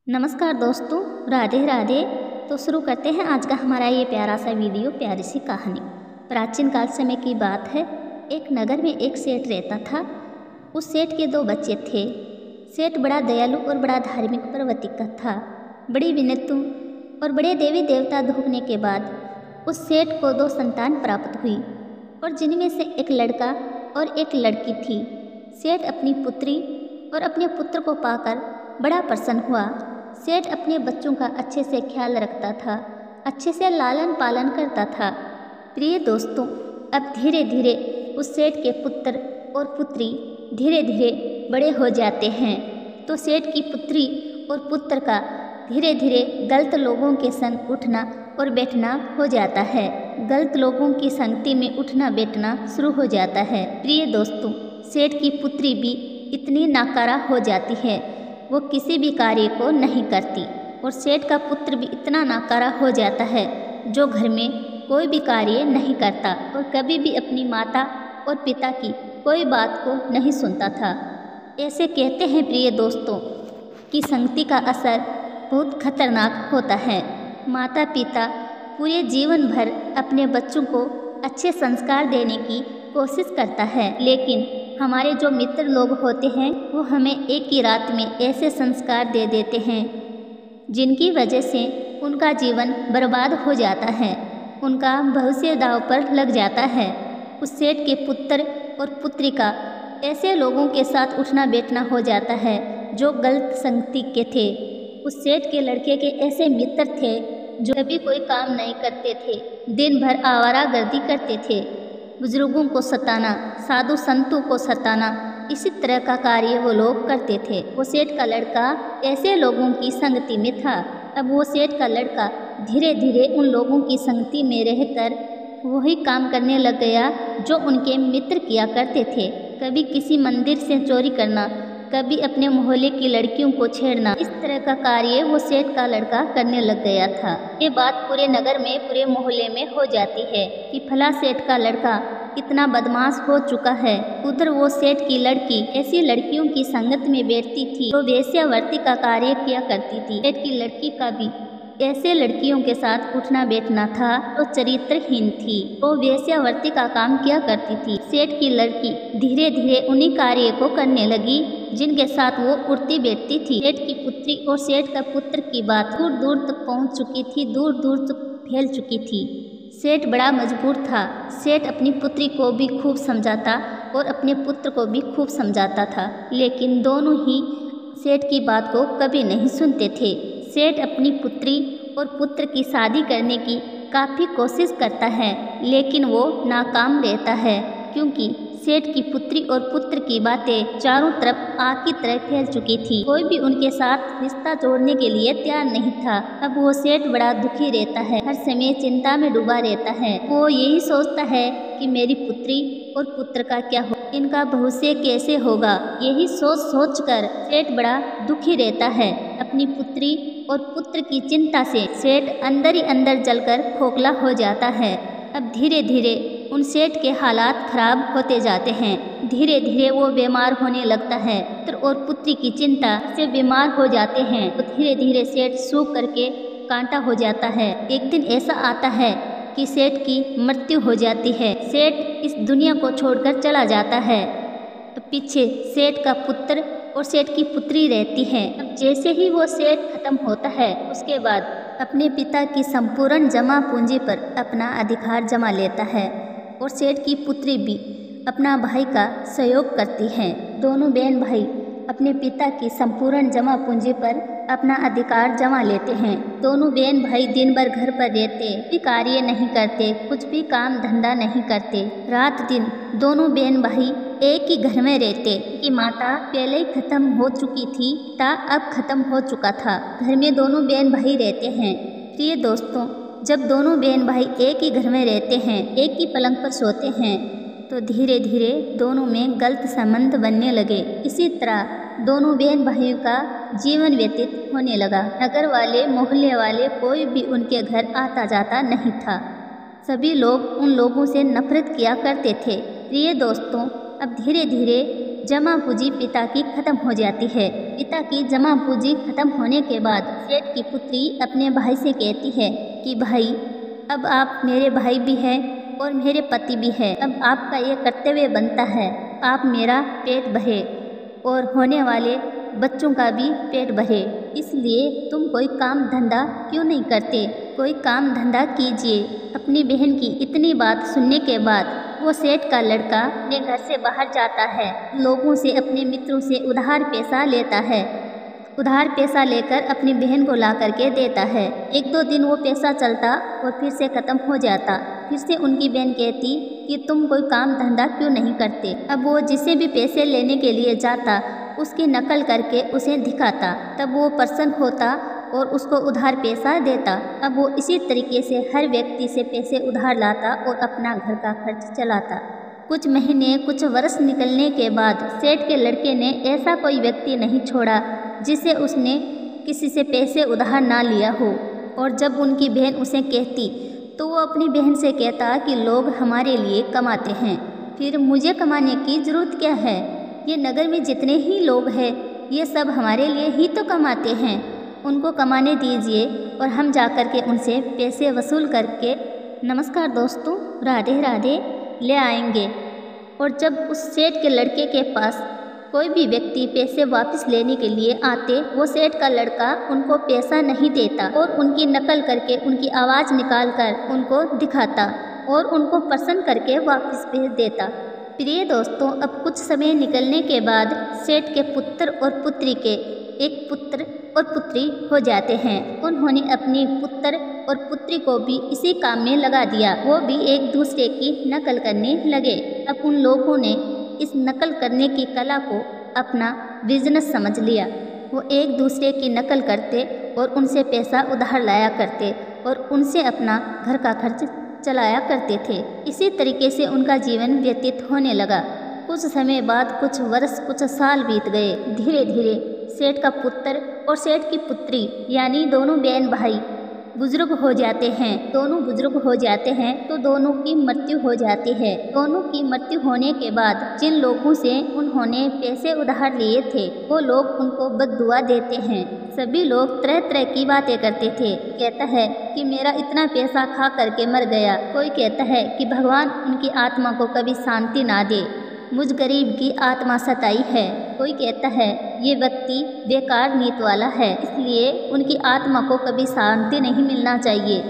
नमस्कार दोस्तों, राधे राधे। तो शुरू करते हैं आज का हमारा ये प्यारा सा वीडियो, प्यारी सी कहानी। प्राचीन काल समय की बात है। एक नगर में एक सेठ रहता था। उस सेठ के 2 बच्चे थे। सेठ बड़ा दयालु और बड़ा धार्मिक प्रवृत्ति का था। बड़ी विनयतु और बड़े देवी देवता ढूंढने के बाद उस सेठ को 2 संतान प्राप्त हुई और जिनमें से एक लड़का और एक लड़की थी। सेठ अपनी पुत्री और अपने पुत्र को पाकर बड़ा प्रसन्न हुआ। सेठ अपने बच्चों का अच्छे से ख्याल रखता था, अच्छे से लालन पालन करता था। प्रिय दोस्तों, अब धीरे धीरे उस सेठ के पुत्र और पुत्री धीरे धीरे बड़े हो जाते हैं। तो सेठ की पुत्री और पुत्र का धीरे धीरे गलत लोगों के संग उठना और बैठना हो जाता है। गलत लोगों की संगति में उठना बैठना शुरू हो जाता है। प्रिय दोस्तों, सेठ की पुत्री भी इतनी नाकारा हो जाती है, वो किसी भी कार्य को नहीं करती। और सेठ का पुत्र भी इतना नाकारा हो जाता है जो घर में कोई भी कार्य नहीं करता और कभी भी अपनी माता और पिता की कोई बात को नहीं सुनता था। ऐसे कहते हैं प्रिय दोस्तों कि संगति का असर बहुत खतरनाक होता है। माता पिता पूरे जीवन भर अपने बच्चों को अच्छे संस्कार देने की कोशिश करता है, लेकिन हमारे जो मित्र लोग होते हैं वो हमें एक ही रात में ऐसे संस्कार दे देते हैं जिनकी वजह से उनका जीवन बर्बाद हो जाता है, उनका भविष्य दांव पर लग जाता है। उस सेठ के पुत्र और पुत्री का ऐसे लोगों के साथ उठना बैठना हो जाता है जो गलत संगति के थे। उस सेठ के लड़के के ऐसे मित्र थे जो कभी कोई काम नहीं करते थे, दिन भर आवारागर्दी करते थे, बुजुर्गों को सताना, साधु संतों को सताना, इसी तरह का कार्य वो लोग करते थे। वो सेठ का लड़का ऐसे लोगों की संगति में था। अब वो सेठ का लड़का धीरे धीरे उन लोगों की संगति में रहकर वही काम करने लग गया जो उनके मित्र किया करते थे। कभी किसी मंदिर से चोरी करना, कभी अपने मोहल्ले की लड़कियों को छेड़ना, इस तरह का कार्य वो सेठ का लड़का करने लग गया था। ये बात पूरे नगर में, पूरे मोहल्ले में हो जाती है कि फला सेठ का लड़का इतना बदमाश हो चुका है। उधर वो सेठ की लड़की ऐसी लड़कियों की संगत में बैठती थी तो वेश्यावृत्ति का कार्य किया करती थी। सेठ की लड़की का भी ऐसे लड़कियों के साथ उठना बैठना था तो चरित्रहीन थी, वो वेश्यावृत्ति का काम किया करती थी। सेठ की लड़की धीरे धीरे उन्हीं कार्य को करने लगी जिनके साथ वो उठती बैठती थी। सेठ की पुत्री और सेठ का पुत्र की बात दूर दूर तक पहुंच चुकी थी, दूर दूर तक फैल चुकी थी। सेठ बड़ा मजबूर था। सेठ अपनी पुत्री को भी खूब समझाता और अपने पुत्र को भी खूब समझाता था, लेकिन दोनों ही सेठ की बात को कभी नहीं सुनते थे। सेठ अपनी पुत्री और पुत्र की शादी करने की काफ़ी कोशिश करता है, लेकिन वो नाकाम रहता है क्योंकि सेठ की पुत्री और पुत्र की बातें चारों तरफ आग की तरह फैल चुकी थी। कोई भी उनके साथ रिश्ता जोड़ने के लिए तैयार नहीं था। अब वो सेठ बड़ा दुखी रहता है, हर समय चिंता में डूबा रहता है। वो यही सोचता है कि मेरी पुत्री और पुत्र का क्या हो, इनका भविष्य कैसे होगा। यही सोच सोच कर सेठ बड़ा दुखी रहता है। अपनी पुत्री और पुत्र की चिंता से सेठ अंदर ही अंदर जलकर खोखला हो जाता है। अब धीरे धीरे उन सेठ के हालात खराब होते जाते हैं। धीरे धीरे वो बीमार होने लगता है। पुत्र और पुत्री की चिंता से बीमार हो जाते हैं तो धीरे धीरे सेठ सूख करके कांटा हो जाता है। एक दिन ऐसा आता है कि सेठ की मृत्यु हो जाती है। सेठ इस दुनिया को छोड़कर चला जाता है। तो पीछे सेठ का पुत्र और सेठ की पुत्री रहती है। अब जैसे ही वो सेठ खत्म होता है उसके बाद अपने पिता की संपूर्ण जमा पूंजी पर अपना अधिकार जमा लेता है और सेठ की पुत्री भी अपना भाई का सहयोग करती है। दोनों बहन भाई अपने पिता की संपूर्ण जमा पूंजी पर अपना अधिकार जमा लेते हैं। दोनों बहन भाई दिन भर घर पर रहते, कोई कार्य नहीं करते, कुछ भी काम धंधा नहीं करते। रात दिन दोनों बहन भाई एक ही घर में रहते कि माता पहले ही खत्म हो चुकी थी, पिता अब खत्म हो चुका था। घर में दोनों बहन भाई रहते हैं। प्रिय दोस्तों, जब दोनों बहन भाई एक ही घर में रहते हैं, एक ही पलंग पर सोते हैं तो धीरे धीरे दोनों में गलत संबंध बनने लगे। इसी तरह दोनों बहन भाइयों का जीवन व्यतीत होने लगा। नगर वाले, मोहल्ले वाले, कोई भी उनके घर आता जाता नहीं था। सभी लोग उन लोगों से नफरत किया करते थे। प्रिय दोस्तों, अब धीरे धीरे जमा पूंजी पिता की खत्म हो जाती है। पिता की जमा पूंजी खत्म होने के बाद सेठ की पुत्री अपने भाई से कहती है कि भाई, अब आप मेरे भाई भी हैं और मेरे पति भी हैं। अब आपका ये कर्तव्य बनता है, आप मेरा पेट भरे और होने वाले बच्चों का भी पेट भरे। इसलिए तुम कोई काम धंधा क्यों नहीं करते? कोई काम धंधा कीजिए। अपनी बहन की इतनी बात सुनने के बाद वो सेठ का लड़का अपने घर से बाहर जाता है, लोगों से, अपने मित्रों से उधार पैसा लेता है। उधार पैसा लेकर अपनी बहन को ला करके देता है। 1-2 दिन वो पैसा चलता और फिर से ख़त्म हो जाता। फिर से उनकी बहन कहती कि तुम कोई काम धंधा क्यों नहीं करते? अब वो जिसे भी पैसे लेने के लिए जाता उसकी नकल करके उसे दिखाता, तब वो प्रसन्न होता और उसको उधार पैसा देता। अब वो इसी तरीके से हर व्यक्ति से पैसे उधार लाता और अपना घर का खर्च चलाता। कुछ महीने, कुछ वर्ष निकलने के बाद सेठ के लड़के ने ऐसा कोई व्यक्ति नहीं छोड़ा जिसे उसने किसी से पैसे उधार ना लिया हो। और जब उनकी बहन उसे कहती तो वो अपनी बहन से कहता कि लोग हमारे लिए कमाते हैं, फिर मुझे कमाने की ज़रूरत क्या है? ये नगर में जितने ही लोग हैं ये सब हमारे लिए ही तो कमाते हैं, उनको कमाने दीजिए और हम जा कर के उनसे पैसे वसूल करके नमस्कार दोस्तों, राधे राधे ले आएंगे। और जब उस सेठ के लड़के के पास कोई भी व्यक्ति पैसे वापस लेने के लिए आते, वो सेठ का लड़का उनको पैसा नहीं देता और उनकी नकल करके, उनकी आवाज़ निकाल कर उनको दिखाता और उनको प्रसन्न करके वापस भेज देता। प्रिय दोस्तों, अब कुछ समय निकलने के बाद सेठ के पुत्र और पुत्री के एक पुत्र और पुत्री हो जाते हैं। उन्होंने अपनी पुत्र और पुत्री को भी इसी काम में लगा दिया। वो भी एक दूसरे की नकल करने लगे। अब उन लोगों ने इस नकल करने की कला को अपना बिजनेस समझ लिया। वो एक दूसरे की नकल करते और उनसे पैसा उधार लाया करते और उनसे अपना घर का खर्च चलाया करते थे। इसी तरीके से उनका जीवन व्यतीत होने लगा। कुछ समय बाद, कुछ वर्ष, कुछ साल बीत गए। धीरे धीरे सेठ का पुत्र और सेठ की पुत्री यानी दोनों बहन भाई बुजुर्ग हो जाते हैं। दोनों बुजुर्ग हो जाते हैं तो दोनों की मृत्यु हो जाती है। दोनों की मृत्यु होने के बाद जिन लोगों से उन्होंने पैसे उधार लिए थे वो लोग उनको बद्दुआ देते हैं। सभी लोग तरह तरह की बातें करते थे। कहता है कि मेरा इतना पैसा खा करके मर गया। कोई कहता है कि भगवान उनकी आत्मा को कभी शांति ना दे, मुझ गरीब की आत्मा सताई है। कोई कहता है ये व्यक्ति बेकार नीत वाला है, इसलिए उनकी आत्मा को कभी शांति नहीं मिलना चाहिए।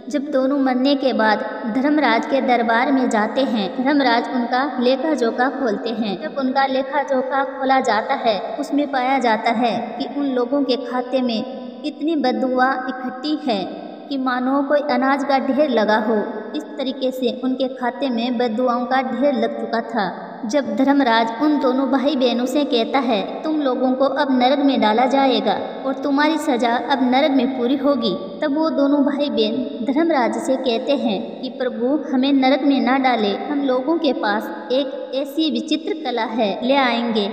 जब दोनों मरने के बाद धर्मराज के दरबार में जाते हैं, धर्मराज उनका लेखा जोखा खोलते हैं। जब उनका लेखा जोखा खोला जाता है उसमें पाया जाता है कि उन लोगों के खाते में इतनी बददुआ इकट्ठी है कि मानो कोई अनाज का ढेर लगा हो। इस तरीके से उनके खाते में बददुआओं का ढेर लग चुका था। जब धर्मराज उन दोनों भाई बहनों से कहता है तुम लोगों को अब नरक में डाला जाएगा और तुम्हारी सजा अब नरक में पूरी होगी, तब वो दोनों भाई बहन धर्मराज से कहते हैं कि प्रभु हमें नरक में ना डाले, हम लोगों के पास एक ऐसी विचित्र कला है, ले आएंगे।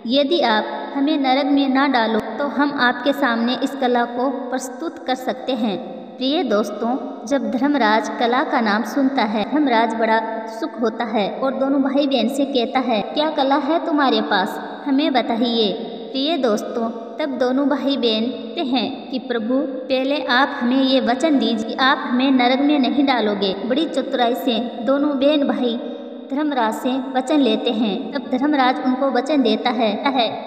यदि आप हमें नरक में ना डालो तो हम आपके सामने इस कला को प्रस्तुत कर सकते हैं। प्रिय दोस्तों, जब धर्मराज कला का नाम सुनता है, धर्मराज बड़ा उत्सुक होता है और दोनों भाई बहन से कहता है क्या कला है तुम्हारे पास, हमें बताइए। प्रिय दोस्तों, तब दोनों भाई बहन कहते हैं कि प्रभु पहले आप हमें ये वचन दीजिए कि आप हमें नरक में नहीं डालोगे। बड़ी चतुराई से दोनों बहन भाई धर्मराज से वचन लेते हैं। तब धर्मराज उनको वचन देता है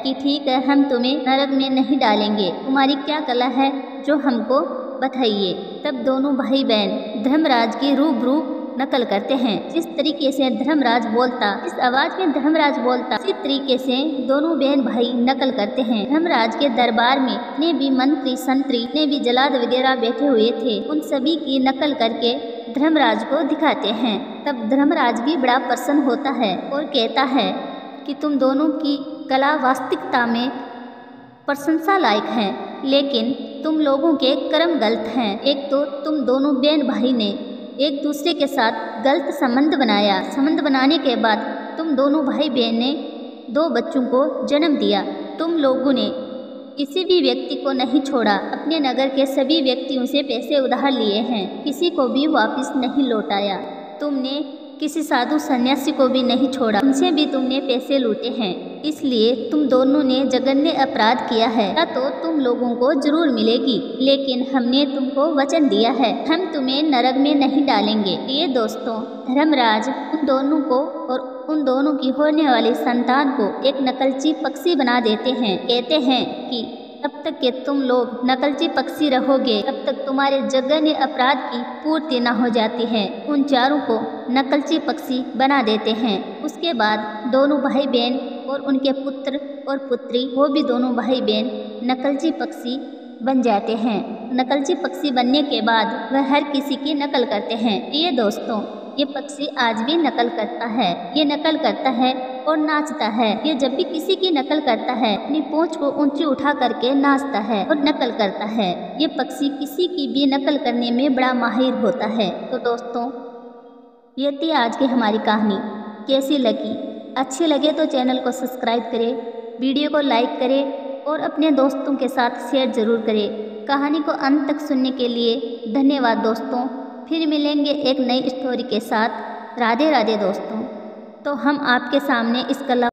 कि ठीक है, हम तुम्हें नरक में नहीं डालेंगे, तुम्हारी क्या कला है जो हमको बताइए। तब दोनों भाई बहन धर्मराज की रूबरू नकल करते हैं। जिस तरीके से धर्मराज बोलता, इस आवाज में धर्मराज बोलता, इसी तरीके से दोनों बहन भाई नकल करते हैं। धर्मराज के दरबार में जितने भी मंत्री संतरी, जितने भी जल्लाद वगैरह बैठे हुए थे, उन सभी की नकल करके धर्मराज को दिखाते हैं। तब धर्मराज भी बड़ा प्रसन्न होता है और कहता है कि तुम दोनों की कला वास्तविकता में प्रशंसा लायक है, लेकिन तुम लोगों के कर्म गलत हैं। एक तो तुम दोनों बहन भाई ने एक दूसरे के साथ गलत संबंध बनाया। संबंध बनाने के बाद तुम दोनों भाई बहन ने 2 बच्चों को जन्म दिया। तुम लोगों ने किसी भी व्यक्ति को नहीं छोड़ा। अपने नगर के सभी व्यक्तियों से पैसे उधार लिए हैं, किसी को भी वापस नहीं लौटाया। तुमने किसी साधु सन्यासी को भी नहीं छोड़ा, उनसे भी तुमने पैसे लूटे हैं। इसलिए तुम दोनों ने जघन्य अपराध किया है, या तो तुम लोगों को जरूर मिलेगी, लेकिन हमने तुमको वचन दिया है, हम तुम्हें नरक में नहीं डालेंगे। ये दोस्तों, धर्मराज उन दोनों को और उन दोनों की होने वाली संतान को एक नकलची पक्षी बना देते हैं। कहते हैं कि तब तक के तुम लोग नकलची पक्षी रहोगे, तब तक तुम्हारे जघन्य अपराध की पूर्ति न हो जाती है। उन चारों को नकलची पक्षी बना देते हैं। उसके बाद दोनों भाई बहन और उनके पुत्र और पुत्री, वो भी दोनों भाई बहन नकलची पक्षी बन जाते हैं। नकलची पक्षी बनने के बाद वह हर किसी की नकल करते हैं। ये दोस्तों, ये पक्षी आज भी नकल करता है। ये नकल करता है और नाचता है। ये जब भी किसी की नकल करता है, अपनी पूंछ को ऊंची उठा करके नाचता है और नकल करता है। ये पक्षी किसी की भी नकल करने में बड़ा माहिर होता है। तो दोस्तों, ये थी आज की हमारी कहानी। कैसी लगी? अच्छी लगे तो चैनल को सब्सक्राइब करें, वीडियो को लाइक करें और अपने दोस्तों के साथ शेयर ज़रूर करें। कहानी को अंत तक सुनने के लिए धन्यवाद दोस्तों। फिर मिलेंगे एक नई स्टोरी के साथ। राधे राधे दोस्तों। तो हम आपके सामने इस कला